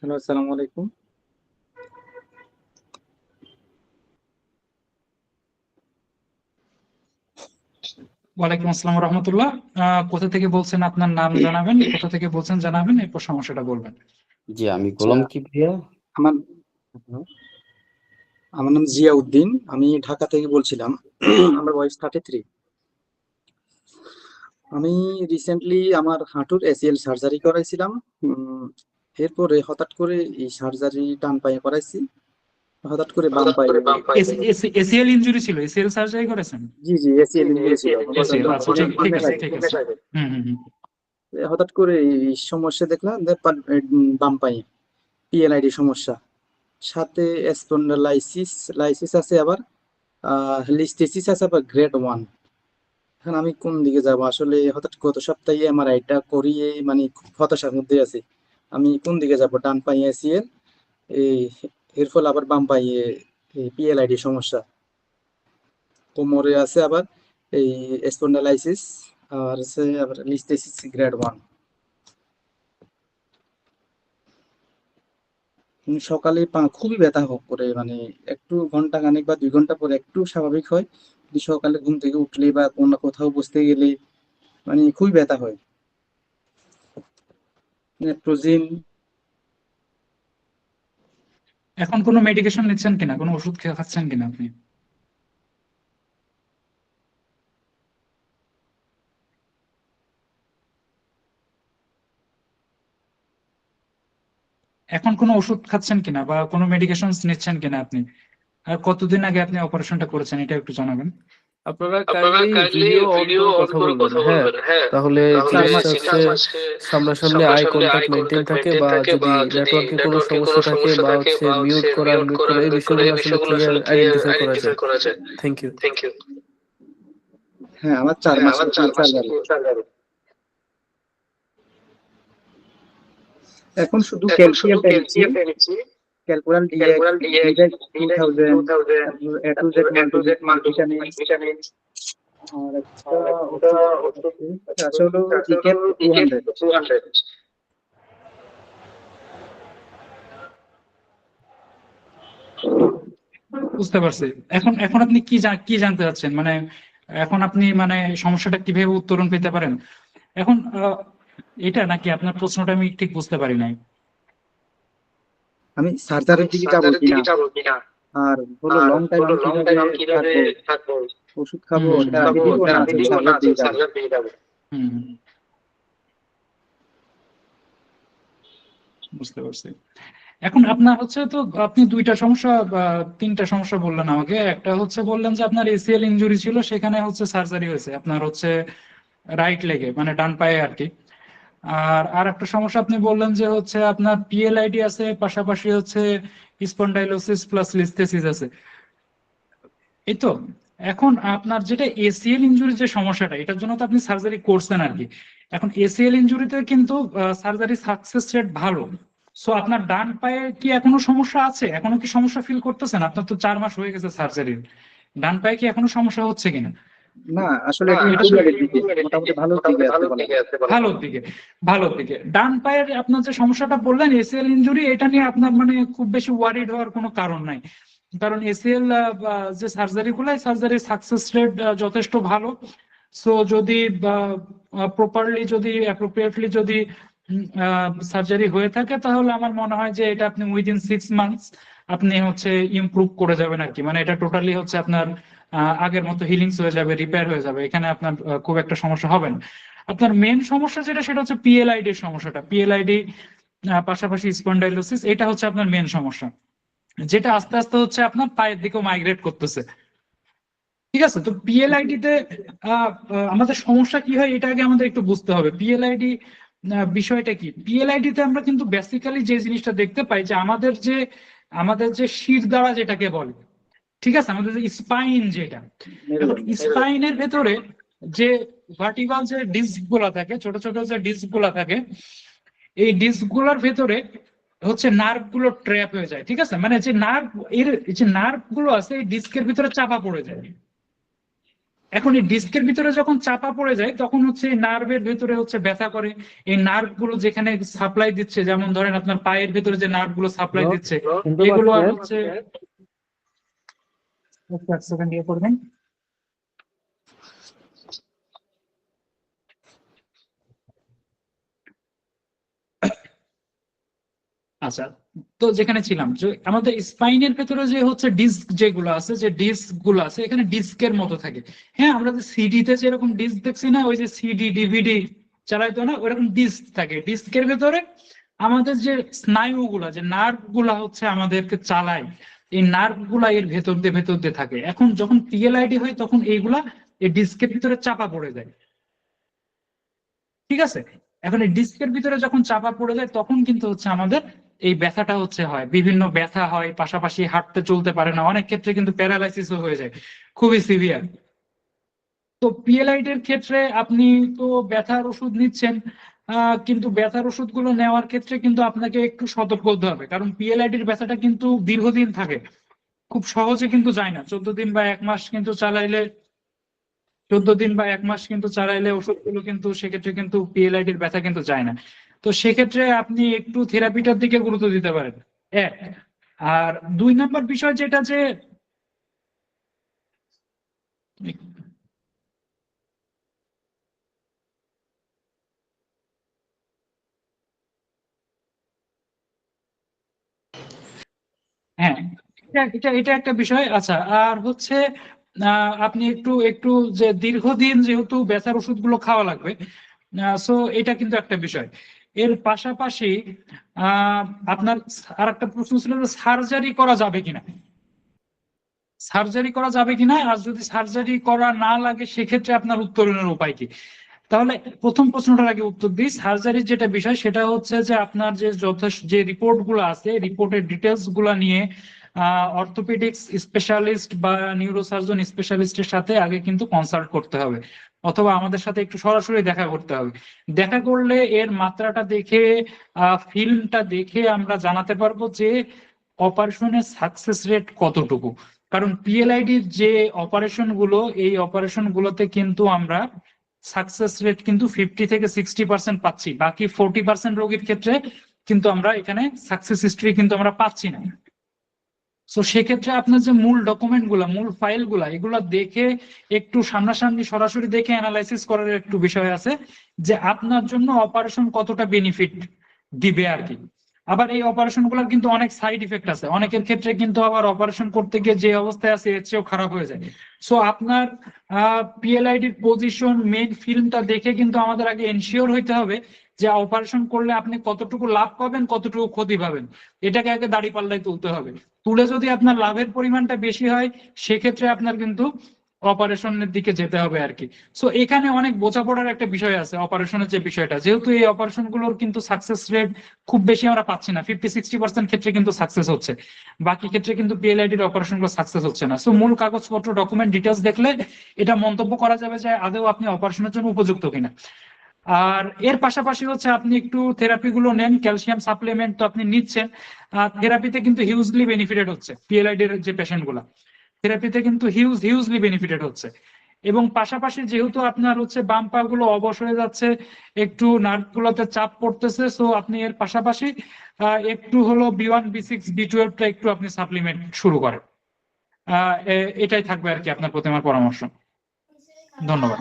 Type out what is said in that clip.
Hello, আসসালামু আলাইকুম। ওয়ালাইকুম আসসালাম রহমতুল্লাহ। কোথা থেকে বলছেন? আপনার নাম জানাবেন, কোথা থেকে বলছেন জানাবেন, এরপর সমস্যাটা বলবেন। জি, আমি আচ্ছা, গোলাম কিবরিয়া। আমার আমার নাম জিয়াউদ্দিন। আমি ঢাকা থেকে বলছিলাম। আমার বয়স 33। আমি রিসেন্টলি আমার হাঁটুর এসিএল সার্জারি করাইছিলাম। এরপরে হঠাৎ করে এই সার্জারি ডান পায়ে করাইছি। হঠাৎ করে বাম পায়ে। এসিএল ইনজুরি ছিল, এসিএল সার্জারি করেছেন? জি জি, এসিএল ইনজুরি ছিল। এসিএল, আচ্ছা, ঠিক ঠিক আছে, ঠিক আছে। হুম হুম হুম। হঠাৎ করে এই সমস্যা দেখলাম যে বাম পায়ে পিএলআইডি সমস্যা, সাথে স্পন্ডালাইসিস লাইসিস আছে, আবার লিস্টেসিস আছে, আবার গ্রেড 1। এখন আমি কোন দিকে যাব আসলে? হঠাৎ গত সপ্তাহে এমআরআইটা করিয়ে মানে খুব হতাশার মধ্যে আছি। আমি কোন দিকে যাব? ডান পায়ে এসিএল, এই এর ফলে আবার বাম পায়ে পিএলআইডি সমস্যা, কোমরে আছে আবার এই স্পন্ডালাইসিস, আর আছে আবার লিস্টেসিস গ্রেড 1। সকালে পা খুবই ব্যথা করে, মানে একটু ঘন্টা খানেক বা 2 ঘন্টা পরে একটু স্বাভাবিক হয়, কিন্তু সকালে ঘুম থেকে উঠলে বা কোনো কোথাও বসতে গেলে মানে খুবই ব্যথা হয়। নেপ্রোজিন। এখন কোনো মেডিকেশন নিচ্ছেন কিনা, কোনো ওষুধ খাচ্ছেন কিনা আপনি? এখন কোনো ওষুধ খাচ্ছেন কিনা বা কোনো মেডিকেশন নিচ্ছেন কিনা আপনি? আর কতদিন আগে আপনি অপারেশনটা করেছেন, এটা একটু জানাবেন। আপনারা কাইন্ডলি ভিডিও অন করে কথা বলবেন, হ্যাঁ? তাহলে জিনিসটা হচ্ছে সামনাসামনি আই কন্টাক্ট মেনটেন থাকে, বা যদি নেটওয়ার্কে কোনো সমস্যা থাকে বা হচ্ছে মিউট করা আনমিউট করা এই বিষয়গুলো আসলে ক্লিয়ার আইডেন্টিফাই করা যায়। Thank you. হ্যাঁ, আমার 4 মাসের সার্জারি। এখন শুধু ক্যালসিয়ামটা নিচ্ছি, ক্যালকুলাল ডিএক্স, ডিডেক্স 2000, তারপর এ টু জেড মাল্টিভিটামিন, আর একটা ওষুধ আছে, আছে হলো রিক্যাপ 200। বুঝতে পারছি। এখন এখন আপনি কি জানতে চাচ্ছেন, মানে এখন আপনি মানে সমস্যাটা কিভাবে উত্তরণ পেতে পারেন এখন, এটা নাকি আপনার প্রশ্নটা আমি ঠিক বুঝতে পারি নাই। আমি সার্জারির দিকে যাবো কিনা, আর হলো লং টাইম আমি কিভাবে থাকবো, ওষুধ খাবো, থেরাপি দিব না সার্জারির দিকে যাবো। হুম, বুঝতে পারছি। এখন আপনার হচ্ছে তো, আপনি দুইটা সমস্যা বা তিনটা সমস্যা বললেন আমাকে। একটা হচ্ছে বললেন যে আপনার এসিএল ইনজুরি ছিল, সেখানে হচ্ছে সার্জারি হয়েছে আপনার হচ্ছে রাইট লেগে, মানে ডান পায়ে আর কি। আর একটা সমস্যা আপনি বললেন যে হচ্ছে আপনার পিএলআইডি আছে, পাশাপাশি হচ্ছে স্পন্ডাইলোসিস প্লাস লিস্থেসিস আছে, এই তো। এখন আপনার যেটা এসিএল ইনজুরি যে সমস্যাটা, এটার জন্য তো আপনি সার্জারি করছেন আর কি। এখন এসিএল ইনজুরিতে কিন্তু সার্জারি সাকসেস রেট ভালো। সো আপনার ডান পায়ে কি এখনো সমস্যা আছে? এখনো কি সমস্যা ফিল করতেছেন? আপনার তো 4 মাস হয়ে গেছে সার্জারির। ডান পায়ে কি এখনো সমস্যা হচ্ছে কিনা? না, আসলে এটা ইমপ্রুভমেন্টের দিকে, মোটামুটি ভালোর দিকে আছে বলা যায়। ভালোর দিকে, ভালোর দিকে। ডান পায়ের আপনার যে সমস্যাটা বললেন এসিএল ইনজুরি, এটা নিয়ে আপনার মানে খুব বেশি ওয়ারিড হওয়ার কোনো কারণ নাই। কারণ এসিএল যে সার্জারি গুলো, সার্জারি সাকসেস রেট যথেষ্ট ভালো। সো যদি প্রপারলি, যদি অ্যাপ্রোপ্রিয়েটলি যদি সার্জারি হয়ে থাকে, তাহলে আমার মনে হয় যে এটা আপনি উইদিন 6 মান্থস আপনি হচ্ছে ইমপ্রুভ করে যাবেন আর কি। মানে এটা টোটালি হচ্ছে আপনার আগের মতো হিলিংস হয়ে যাবে, রিপেয়ার হয়ে যাবে, এখানে আপনার খুব একটা সমস্যা হবে না। আপনার মেন সমস্যা যেটা, সেটা হচ্ছে পিএলআইডি এর সমস্যাটা। পিএলআইডি পাশাপাশি স্পন্ডাইলোসিস, এটা হচ্ছে আপনার মেন সমস্যা, যেটা আস্তে আস্তে হচ্ছে আপনার পায়ের দিকেও মাইগ্রেট করতেছে। ঠিক আছে, তো পিএলআইডি তে আমাদের সমস্যা কি হয় এটা আগে আমাদের একটু বুঝতে হবে। পিএলআইডি বিষয়টা কি? পিএলআইডি তে আমরা কিন্তু বেসিক্যালি যে জিনিসটা দেখতে পাই, যে আমাদের যে শির দ্বারা যেটাকে বলে, ঠিক আছে, আমাদের যে স্পাইন যেটা, এখন স্পাইনের ভেতরে যে ভার্টিকাল যে ডিস্ক গুলা থাকে, ছোট ছোট যে ডিস্ক গুলা থাকে, এই ডিস্ক গুলার ভেতরে হচ্ছে নার্ভ গুলো ট্র্যাপ হয়ে যায়। ঠিক আছে, মানে যে নার্ভ, এর যে নার্ভ গুলো আছে এই ডিস্কের ভিতরে চাপা পড়ে যায়। এখন এই ডিস্কের ভিতরে যখন চাপা পড়ে যায় তখন হচ্ছে এই নার্ভের ভেতরে হচ্ছে ব্যথা করে। এই নার্ভ গুলো যেখানে সাপ্লাই দিচ্ছে, যেমন ধরেন আপনার পায়ের ভেতরে যে নার্ভ গুলো সাপ্লাই দিচ্ছে, এগুলো আর হচ্ছে এক সেকেন্ড ইয়ে করবেন। আচ্ছা, তো যেখানে ছিলাম যে আমাদের স্পাইনের ভেতরে যে হচ্ছে ডিস্ক যেগুলো আছে, যে ডিস্ক গুলো আছে এখানে ডিস্কের মতো থাকে। হ্যাঁ, আমরা যে সিডি তে যেরকম ডিস্ক দেখছি না, ওই যে সিডি ডিভিডি চালাইতো না, ওইরকম ডিস্ক থাকে। ডিস্কের ভেতরে আমাদের যে স্নায়ুগুলা, যে নার্ভ গুলা হচ্ছে আমাদেরকে চালায়, এই নার্ভ গুলা এর ভেতর দিয়ে থাকে। এখন যখন পিএলআইডি হয় তখন এইগুলা এই ডিস্কের ভিতরে চাপা পড়ে যায়, ঠিক আছে? এখন এই ডিস্কের ভিতরে যখন চাপা পড়ে যায় তখন কিন্তু হচ্ছে আমাদের এই ব্যথাটা হচ্ছে হয়, বিভিন্ন ব্যথা হয়, পাশাপাশি হাঁটতে চলতে পারে না, অনেক ক্ষেত্রে কিন্তু প্যারালাইসিসও হয়ে যায়, খুবই সিভিয়ার। তো পিএলআইডি এর ক্ষেত্রে আপনি তো ব্যথার ওষুধ নিচ্ছেন, কিন্তু ব্যথার ওষুধগুলো নেওয়ার ক্ষেত্রে কিন্তু আপনাকে একটু সতর্ক হতে হবে, কারণ পিএলআইডির ব্যথাটা কিন্তু দীর্ঘদিন থাকে, খুব সহজে কিন্তু যায় না। 14 দিন বা 1 মাস কিন্তু চালাইলে, 14 দিন বা 1 মাস কিন্তু চালাইলে ওষুধগুলো কিন্তু সেক্ষেত্রে কিন্তু পিএলআইডির ব্যথা কিন্তু যায় না। তো সেক্ষেত্রে আপনি একটু থেরাপিটার দিকে গুরুত্ব দিতে পারেন, এক। আর 2 নম্বর বিষয় যেটা যে হ্যাঁ, এটা একটা বিষয়। আচ্ছা, আর হচ্ছে আপনি একটু একটু যে দীর্ঘদিন যেহেতু ব্যথার ওষুধগুলো খাওয়া লাগবে, সো এটা কিন্তু একটা বিষয়। এর পাশাপাশি আহ আপনার আর একটা প্রশ্ন ছিল যে সার্জারি করা যাবে কিনা। সার্জারি করা যাবে কিনা, আর যদি সার্জারি করা না লাগে সেক্ষেত্রে আপনার উত্তরণের উপায় কি? তাহলে প্রথম প্রশ্নটার আগে উত্তর দিই। সার্জারির যেটা বিষয় সেটা হচ্ছে যে আপনার যে যে রিপোর্ট গুলো আছে, রিপোর্টের ডিটেলস গুলা নিয়ে অর্থোপেডিক্স স্পেশালিস্ট বা নিউরোসার্জন স্পেশালিস্টের সাথে আগে কিন্তু কনসাল্ট করতে হবে, অথবা আমাদের সাথে একটু সরাসরি দেখা করতে হবে। দেখা করলে এর মাত্রাটা দেখে, ফিল্মটা দেখে আমরা জানাতে পারবো যে অপারেশনের সাকসেস রেট কতটুকু। কারণ পিএলআইডির যে অপারেশন গুলো, এই অপারেশন গুলোতে কিন্তু আমরা সাকসেস রেট কিন্তু 50 থেকে 60% পাচ্ছি, বাকি 40% রোগীর ক্ষেত্রে কিন্তু আমরা এখানে সাকসেস হিস্ট্রি কিন্তু আমরা পাচ্ছি না। তো সেক্ষেত্রে আপনার যে মূল ডকুমেন্ট গুলা, মূল ফাইল গুলা, এগুলা দেখে একটু সামনাসামনি সরাসরি দেখে অ্যানালাইসিস করার একটু বিষয় আছে, যে আপনার জন্য অপারেশন কতটা বেনিফিট দিবে আর কি। আবার এই অপারেশন গুলার কিন্তু অনেক সাইড ইফেক্ট আছে, অনেকের ক্ষেত্রে কিন্তু আবার অপারেশন করতে গিয়ে যে অবস্থায় আছে এর চেয়েও খারাপ হয়ে যায়। সো আপনার পিএলআইডির পজিশন, মেইন ফিল্মটা দেখে কিন্তু আমাদের আগে এনশিওর হইতে হবে যে অপারেশন করলে আপনি কতটুকু লাভ পাবেন, কতটুকু ক্ষতি পাবেন, এটাকে আগে দাঁড়িপাল্লায় তুলতে হবে। তুলে যদি আপনার লাভের পরিমাণটা বেশি হয় সেক্ষেত্রে আপনার কিন্তু অপারেশনের দিকে যেতে হবে আর কি। সো এখানে অনেক বোঝাপড়ার একটা বিষয় আছে অপারেশনের যে বিষয়টা, যেহেতু এই অপারেশন গুলোর কিন্তু সাকসেস রেট খুব বেশি আমরা পাচ্ছি না, 50-60% ক্ষেত্রে কিন্তু সাকসেস হচ্ছে, বাকি ক্ষেত্রে কিন্তু পিএলআইডির অপারেশন গুলো সাকসেস হচ্ছে না। সো মূল কাগজপত্র, ডকুমেন্ট ডিটেলস দেখলে এটা মন্তব্য করা যাবে যে আদৌ আপনি অপারেশনের জন্য উপযুক্ত কিনা। আর এর পাশাপাশি হচ্ছে আপনি একটু থেরাপি গুলো নেন, ক্যালসিয়াম সাপ্লিমেন্ট তো আপনি নিচ্ছেন, থেরাপিতে কিন্তু হিউজলি বেনিফিটেড হচ্ছে, পিএলআইডি এর যে পেশেন্ট গুলা থেরাপিতে কিন্তু হিউজলি বেনিফিটেড হচ্ছে। এবং পাশাপাশি যেহেতু আপনার হচ্ছে বাম পা গুলো অবশ হয়ে যাচ্ছে, একটু নার্ভ গুলোতে চাপ পড়তেছে, সো আপনি এর পাশাপাশি একটু হলো B1 B6 B12 টা একটু আপনি সাপ্লিমেন্ট শুরু করেন। এটাই থাকবে আর কি আপনার প্রতি আমার পরামর্শ। ধন্যবাদ।